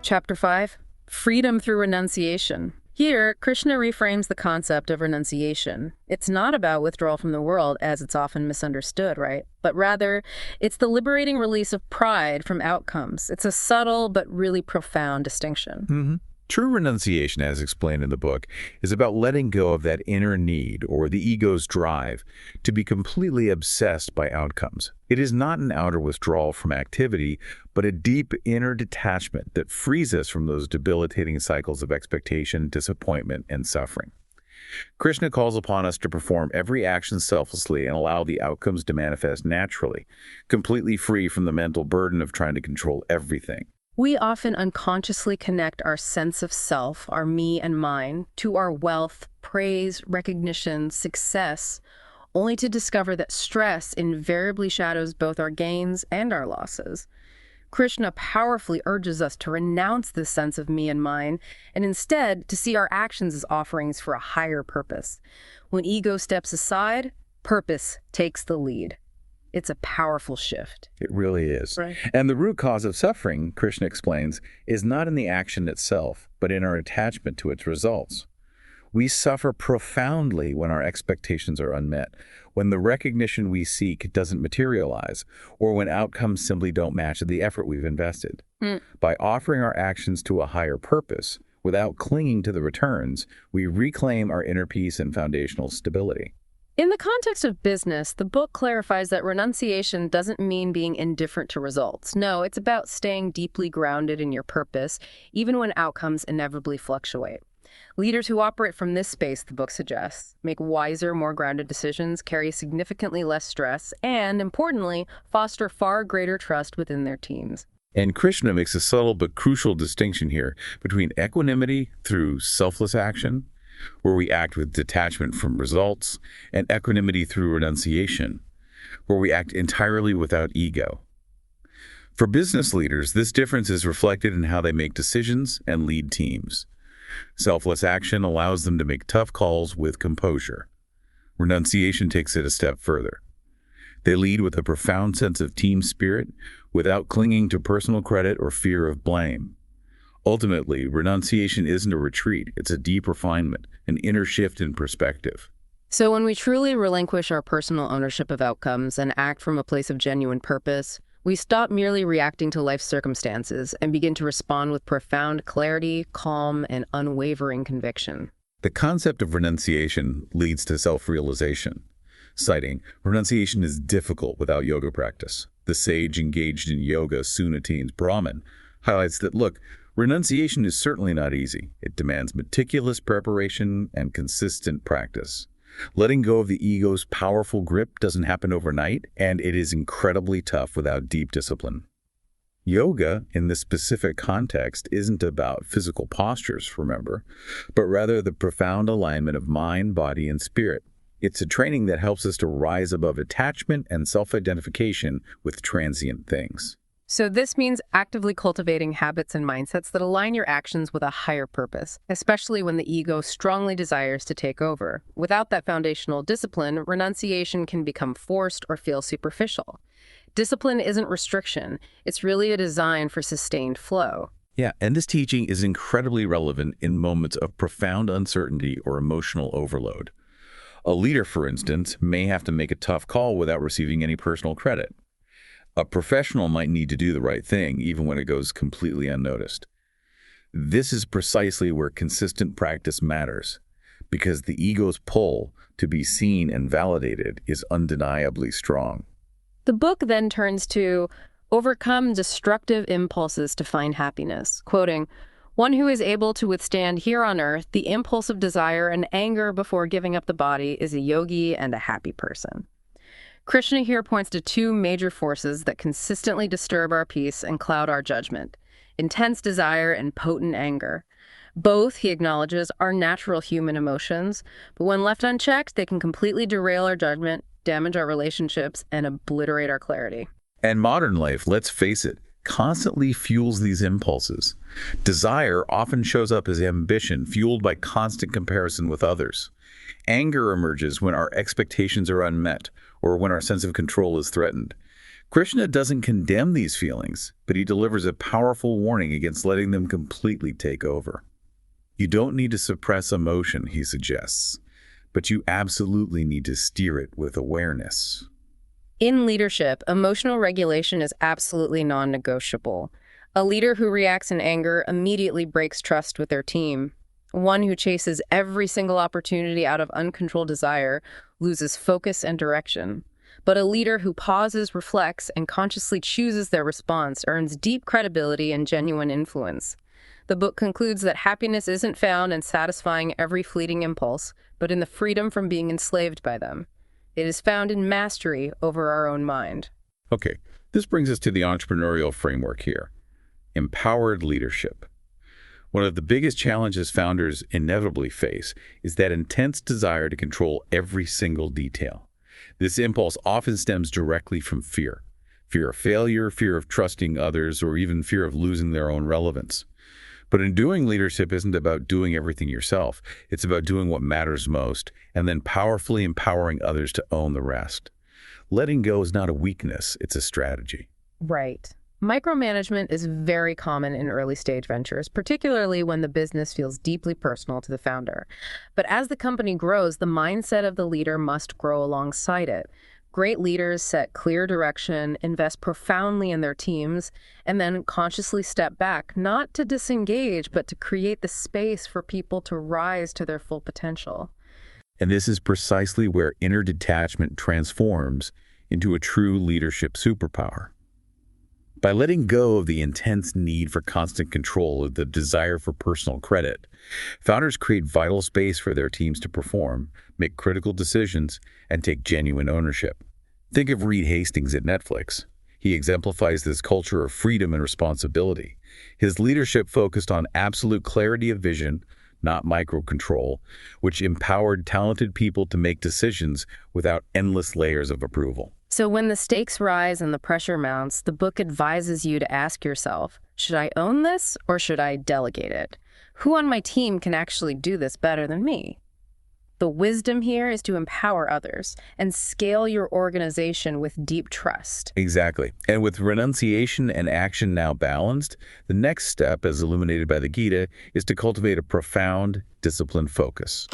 Chapter 5, Freedom Through Renunciation. Here, Krishna reframes the concept of renunciation. It's not about withdrawal from the world, as it's often misunderstood, right? But rather, it's the liberating release of pride from outcomes. It's a subtle but really profound distinction. True renunciation, as explained in the book, is about letting go of that inner need or the ego's drive to be completely obsessed by outcomes. It is not an outer withdrawal from activity, but a deep inner detachment that frees us from those debilitating cycles of expectation, disappointment, and suffering. Krishna calls upon us to perform every action selflessly and allow the outcomes to manifest naturally, completely free from the mental burden of trying to control everything. We often unconsciously connect our sense of self, our me and mine, to our wealth, praise, recognition, success, only to discover that stress invariably shadows both our gains and our losses. Krishna powerfully urges us to renounce this sense of me and mine, and instead to see our actions as offerings for a higher purpose. When ego steps aside, purpose takes the lead. It's a powerful shift. It really is. Right. And the root cause of suffering, Krishna explains, is not in the action itself, but in our attachment to its results. We suffer profoundly when our expectations are unmet, when the recognition we seek doesn't materialize, or when outcomes simply don't match the effort we've invested. By offering our actions to a higher purpose, without clinging to the returns, we reclaim our inner peace and foundational stability. In the context of business, the book clarifies that renunciation doesn't mean being indifferent to results. No, it's about staying deeply grounded in your purpose, even when outcomes inevitably fluctuate. Leaders who operate from this space, the book suggests, make wiser, more grounded decisions, carry significantly less stress, and, importantly, foster far greater trust within their teams. And Krishna makes a subtle but crucial distinction here between equanimity through selfless action, where we act with detachment from results, and equanimity through renunciation, where we act entirely without ego. For business leaders, this difference is reflected in how they make decisions and lead teams. Selfless action allows them to make tough calls with composure. Renunciation takes it a step further. They lead with a profound sense of team spirit without clinging to personal credit or fear of blame. Ultimately, renunciation isn't a retreat, it's a deep refinement, an inner shift in perspective. So when we truly relinquish our personal ownership of outcomes and act from a place of genuine purpose, we stop merely reacting to life's circumstances and begin to respond with profound clarity, calm, and unwavering conviction. The concept of renunciation leads to self-realization. Citing, renunciation is difficult without yoga practice. The sage engaged in yoga soon attains Brahman, highlights that, look, renunciation is certainly not easy. It demands meticulous preparation and consistent practice. Letting go of the ego's powerful grip doesn't happen overnight, and it is incredibly tough without deep discipline. Yoga, in this specific context, isn't about physical postures, remember, but rather the profound alignment of mind, body, and spirit. It's a training that helps us to rise above attachment and self-identification with transient things. So this means actively cultivating habits and mindsets that align your actions with a higher purpose, especially when the ego strongly desires to take over. Without that foundational discipline, renunciation can become forced or feel superficial. Discipline isn't restriction. It's really a design for sustained flow. Yeah, and this teaching is incredibly relevant in moments of profound uncertainty or emotional overload. A leader, for instance, may have to make a tough call without receiving any personal credit. A professional might need to do the right thing, even when it goes completely unnoticed. This is precisely where consistent practice matters, because the ego's pull to be seen and validated is undeniably strong. The book then turns to overcome destructive impulses to find happiness, quoting, "One who is able to withstand here on earth the impulse of desire and anger before giving up the body is a yogi and a happy person." Krishna here points to two major forces that consistently disturb our peace and cloud our judgment: intense desire and potent anger. Both, he acknowledges, are natural human emotions, but when left unchecked, they can completely derail our judgment, damage our relationships, and obliterate our clarity. And modern life, let's face it, constantly fuels these impulses. Desire often shows up as ambition, fueled by constant comparison with others. Anger emerges when our expectations are unmet or when our sense of control is threatened. Krishna doesn't condemn these feelings, but he delivers a powerful warning against letting them completely take over. You don't need to suppress emotion, he suggests, but you absolutely need to steer it with awareness. In leadership, emotional regulation is absolutely non-negotiable. A leader who reacts in anger immediately breaks trust with their team. One who chases every single opportunity out of uncontrolled desire loses focus and direction. But a leader who pauses, reflects, and consciously chooses their response earns deep credibility and genuine influence. The book concludes that happiness isn't found in satisfying every fleeting impulse, but in the freedom from being enslaved by them. It is found in mastery over our own mind. Okay, this brings us to the entrepreneurial framework here. Empowered leadership. One of the biggest challenges founders inevitably face is that intense desire to control every single detail. This impulse often stems directly from fear. Fear of failure, fear of trusting others, or even fear of losing their own relevance. But enduring leadership isn't about doing everything yourself. It's about doing what matters most, and then powerfully empowering others to own the rest. Letting go is not a weakness, it's a strategy. Right. Micromanagement is very common in early-stage ventures, particularly when the business feels deeply personal to the founder. But as the company grows, the mindset of the leader must grow alongside it. Great leaders set clear direction, invest profoundly in their teams, and then consciously step back, not to disengage, but to create the space for people to rise to their full potential. And this is precisely where inner detachment transforms into a true leadership superpower. By letting go of the intense need for constant control or the desire for personal credit, founders create vital space for their teams to perform, make critical decisions, and take genuine ownership. Think of Reed Hastings at Netflix. He exemplifies this culture of freedom and responsibility. His leadership focused on absolute clarity of vision, not microcontrol, which empowered talented people to make decisions without endless layers of approval. So when the stakes rise and the pressure mounts, the book advises you to ask yourself, should I own this or should I delegate it? Who on my team can actually do this better than me? The wisdom here is to empower others and scale your organization with deep trust. Exactly. And with renunciation and action now balanced, the next step, as illuminated by the Gita, is to cultivate a profound, disciplined focus.